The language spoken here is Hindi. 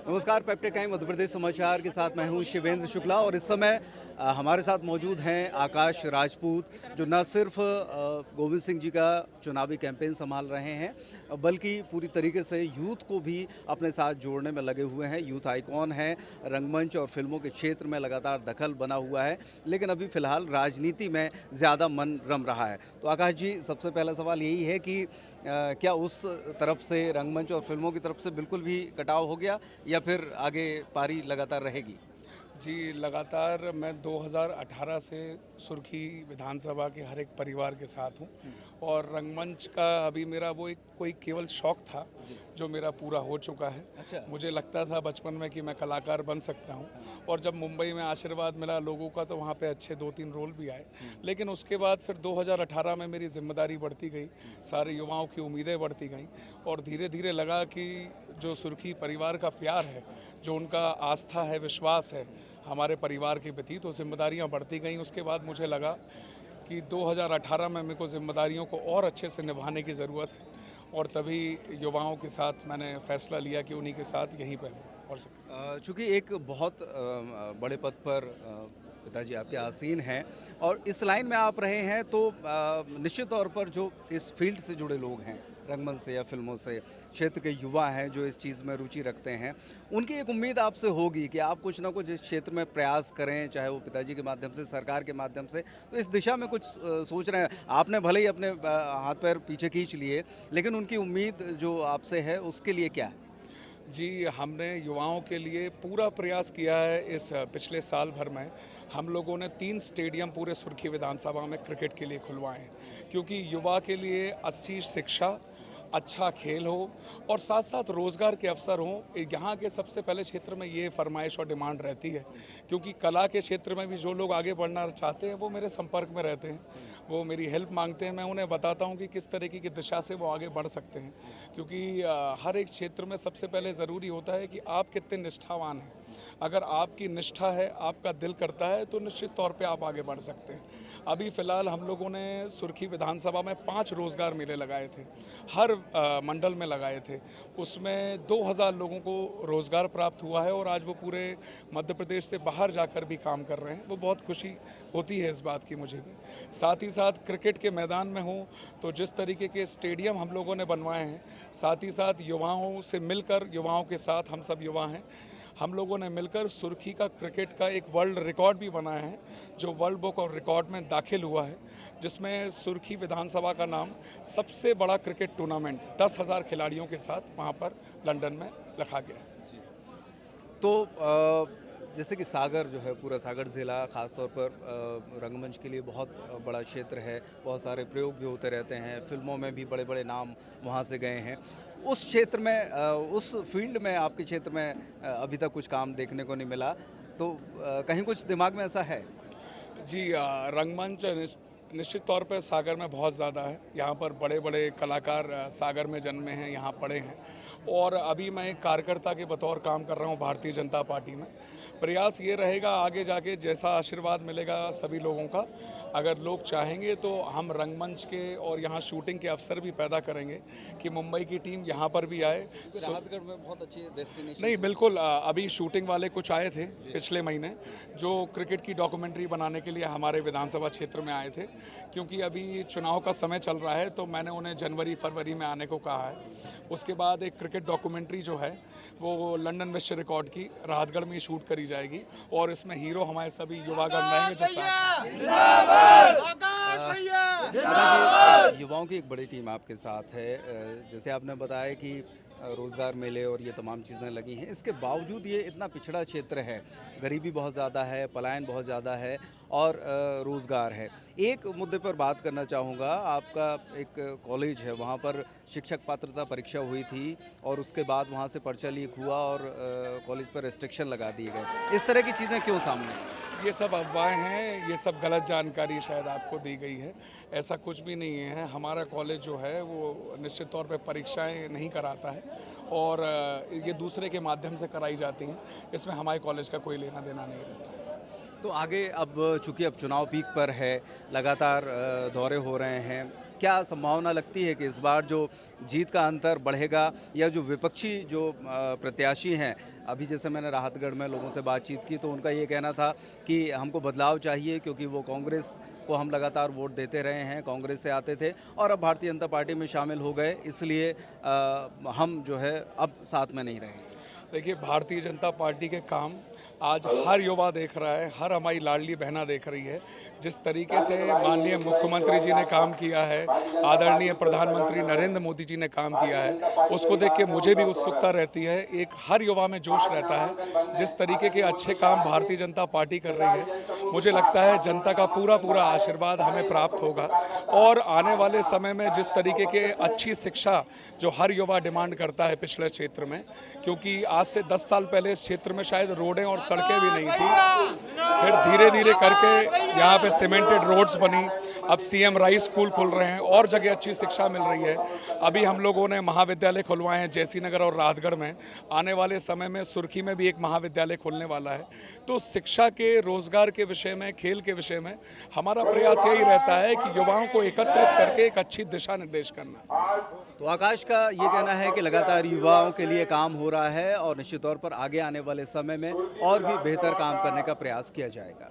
नमस्कार, पेप्टेड टाइम मध्य प्रदेश समाचार के साथ मैं हूं शिवेंद्र शुक्ला और इस समय हमारे साथ मौजूद हैं आकाश राजपूत, जो न सिर्फ गोविंद सिंह जी का चुनावी कैंपेन संभाल रहे हैं बल्कि पूरी तरीके से यूथ को भी अपने साथ जोड़ने में लगे हुए हैं। यूथ आइकॉन हैं, रंगमंच और फिल्मों के क्षेत्र में लगातार दखल बना हुआ है, लेकिन अभी फ़िलहाल राजनीति में ज़्यादा मन रम रहा है। तो आकाश जी, सबसे पहला सवाल यही है कि क्या उस तरफ से, रंगमंच और फिल्मों की तरफ से बिल्कुल भी कटाव हो गया या फिर आगे पारी लगातार रहेगी? जी, लगातार मैं 2018 से सुर्खी विधानसभा के हर एक परिवार के साथ हूँ और रंगमंच का अभी मेरा वो एक कोई केवल शौक़ था जो मेरा पूरा हो चुका है। अच्छा। मुझे लगता था बचपन में कि मैं कलाकार बन सकता हूँ और जब मुंबई में आशीर्वाद मिला लोगों का तो वहाँ पे अच्छे 2-3 रोल भी आए। लेकिन उसके बाद फिर 2018 में मेरी जिम्मेदारी बढ़ती गई, सारे युवाओं की उम्मीदें बढ़ती गईं और धीरे धीरे लगा कि जो सुर्खी परिवार का प्यार है, जो उनका आस्था है, विश्वास है हमारे परिवार के प्रति, तो जिम्मेदारियां बढ़ती गईं। उसके बाद मुझे लगा कि 2018 में मेरे को जिम्मेदारियों को और अच्छे से निभाने की ज़रूरत है और तभी युवाओं के साथ मैंने फैसला लिया कि उन्हीं के साथ यहीं पर हूँ। और चूँकि एक बहुत बड़े पद पर पिताजी आपके आसीन हैं और इस लाइन में आप रहे हैं, तो निश्चित तौर पर जो इस फील्ड से जुड़े लोग हैं, रंगमंच से या फिल्मों से, क्षेत्र के युवा हैं जो इस चीज़ में रुचि रखते हैं, उनकी एक उम्मीद आपसे होगी कि आप कुछ ना कुछ इस क्षेत्र में प्रयास करें, चाहे वो पिताजी के माध्यम से, सरकार के माध्यम से। तो इस दिशा में कुछ सोच रहे हैं? आपने भले ही अपने हाथ पैर पीछे खींच लिए, लेकिन उनकी उम्मीद जो आपसे है उसके लिए क्या है? जी, हमने युवाओं के लिए पूरा प्रयास किया है। इस पिछले साल भर में हम लोगों ने 3 स्टेडियम पूरे सुर्खी विधानसभा में क्रिकेट के लिए खुलवाए हैं, क्योंकि युवा के लिए अच्छी शिक्षा, अच्छा खेल हो और साथ साथ रोज़गार के अवसर हों। यहाँ के सबसे पहले क्षेत्र में ये फरमाइश और डिमांड रहती है, क्योंकि कला के क्षेत्र में भी जो लोग आगे बढ़ना चाहते हैं वो मेरे संपर्क में रहते हैं, वो मेरी हेल्प मांगते हैं। मैं उन्हें बताता हूँ कि किस तरीके की दिशा से वो आगे बढ़ सकते हैं, क्योंकि हर एक क्षेत्र में सबसे पहले ज़रूरी होता है कि आप कितने निष्ठावान हैं। अगर आपकी निष्ठा है, आपका दिल करता है, तो निश्चित तौर पे आप आगे बढ़ सकते हैं। अभी फ़िलहाल हम लोगों ने सुर्खी विधानसभा में 5 रोज़गार मेले लगाए थे, हर मंडल में लगाए थे। उसमें 2000 लोगों को रोज़गार प्राप्त हुआ है और आज वो पूरे मध्य प्रदेश से बाहर जाकर भी काम कर रहे हैं। वो बहुत खुशी होती है इस बात की मुझे भी। साथ ही साथ क्रिकेट के मैदान में हूँ तो जिस तरीके के स्टेडियम हम लोगों ने बनवाए हैं, साथ ही साथ युवाओं से मिलकर, युवाओं के साथ हम सब युवा हैं, हम लोगों ने मिलकर सुर्खी का क्रिकेट का एक वर्ल्ड रिकॉर्ड भी बनाया है, जो वर्ल्ड बुक ऑफ रिकॉर्ड में दाखिल हुआ है, जिसमें सुर्खी विधानसभा का नाम सबसे बड़ा क्रिकेट टूर्नामेंट 10,000 खिलाड़ियों के साथ वहां पर लंदन में रखा गया। तो जैसे कि सागर जो है, पूरा सागर ज़िला ख़ासतौर पर रंगमंच के लिए बहुत बड़ा क्षेत्र है, बहुत सारे प्रयोग भी होते रहते हैं, फिल्मों में भी बड़े बड़े नाम वहाँ से गए हैं। उस क्षेत्र में, उस फील्ड में, आपके क्षेत्र में अभी तक कुछ काम देखने को नहीं मिला, तो कहीं कुछ दिमाग में ऐसा है? जी, रंगमंच निश्चित तौर पर सागर में बहुत ज़्यादा है। यहाँ पर बड़े बड़े कलाकार सागर में जन्मे हैं, यहाँ पढ़े हैं और अभी मैं एक कार्यकर्ता के बतौर काम कर रहा हूँ भारतीय जनता पार्टी में। प्रयास ये रहेगा आगे जाके, जैसा आशीर्वाद मिलेगा सभी लोगों का, अगर लोग चाहेंगे तो हम रंगमंच के और यहाँ शूटिंग के अवसर भी पैदा करेंगे कि मुंबई की टीम यहाँ पर भी आए। राहतगढ़ में बहुत अच्छी डेस्टिनेशन। नहीं, बिल्कुल, अभी शूटिंग वाले कुछ आए थे पिछले महीने, जो क्रिकेट की डॉक्यूमेंट्री बनाने के लिए हमारे विधानसभा क्षेत्र में आए थे। क्योंकि अभी चुनाव का समय चल रहा है तो मैंने उन्हें जनवरी-फरवरी में आने को कहा है। उसके बाद एक क्रिकेट डॉक्यूमेंट्री जो है वो लंदन विश्व रिकॉर्ड की राहतगढ़ में शूट करी जाएगी और इसमें हीरो हमारे सभी युवागण रहेंगे जो साथ हैं। युवाओं की एक बड़ी टीम आपके साथ है। जैसे आपने बताया कि रोज़गार मेले और ये तमाम चीज़ें लगी हैं, इसके बावजूद ये इतना पिछड़ा क्षेत्र है, गरीबी बहुत ज़्यादा है, पलायन बहुत ज़्यादा है और रोज़गार है। एक मुद्दे पर बात करना चाहूँगा, आपका एक कॉलेज है, वहाँ पर शिक्षक पात्रता परीक्षा हुई थी और उसके बाद वहाँ से पर्चा लीक हुआ और कॉलेज पर रेस्ट्रिक्शन लगा दिए गए। इस तरह की चीज़ें क्यों सामने आई? ये सब अफवाहें हैं, ये सब गलत जानकारी शायद आपको दी गई है। ऐसा कुछ भी नहीं है। हमारा कॉलेज जो है वो निश्चित तौर पे परीक्षाएं नहीं कराता है और ये दूसरे के माध्यम से कराई जाती हैं। इसमें हमारे कॉलेज का कोई लेना देना नहीं रहता। तो आगे अब चूँकि अब चुनाव पीक पर है, लगातार दौरे हो रहे हैं, क्या संभावना लगती है कि इस बार जो जीत का अंतर बढ़ेगा, या जो विपक्षी जो प्रत्याशी हैं, अभी जैसे मैंने राहतगढ़ में लोगों से बातचीत की तो उनका ये कहना था कि हमको बदलाव चाहिए, क्योंकि वो कांग्रेस को हम लगातार वोट देते रहे हैं, कांग्रेस से आते थे और अब भारतीय जनता पार्टी में शामिल हो गए, इसलिए हम जो है अब साथ में नहीं रहेंगे। देखिए, भारतीय जनता पार्टी के काम आज हर युवा देख रहा है, हर हमारी लाडली बहना देख रही है। जिस तरीके से माननीय मुख्यमंत्री जी ने काम किया है, आदरणीय प्रधानमंत्री नरेंद्र मोदी जी ने काम किया है, उसको देख के मुझे भी उत्सुकता रहती है, एक हर युवा में जोश रहता है। जिस तरीके के अच्छे काम भारतीय जनता पार्टी कर रही है, मुझे लगता है जनता का पूरा पूरा आशीर्वाद हमें प्राप्त होगा और आने वाले समय में जिस तरीके के अच्छी शिक्षा जो हर युवा डिमांड करता है पिछले क्षेत्र में, क्योंकि आज से 10 साल पहले इस क्षेत्र में शायद रोडें और सड़कें भी नहीं थी, फिर धीरे धीरे करके यहाँ पे सीमेंटेड रोड्स बनी, अब सीएम राइस स्कूल खुल रहे हैं और जगह अच्छी शिक्षा मिल रही है। अभी हम लोगों ने महाविद्यालय खुलवाए हैं जैसी नगर और राहतगढ़ में, आने वाले समय में सुर्खी में भी एक महाविद्यालय खुलने वाला है। तो शिक्षा के, रोजगार के विषय में, खेल के विषय में हमारा प्रयास यही रहता है कि युवाओं को एकत्रित करके एक अच्छी दिशा निर्देश करना। तो आकाश का ये कहना है कि लगातार युवाओं के लिए काम हो रहा है और निश्चित तौर पर आगे आने वाले समय में और भी बेहतर काम करने का प्रयास किया जाएगा।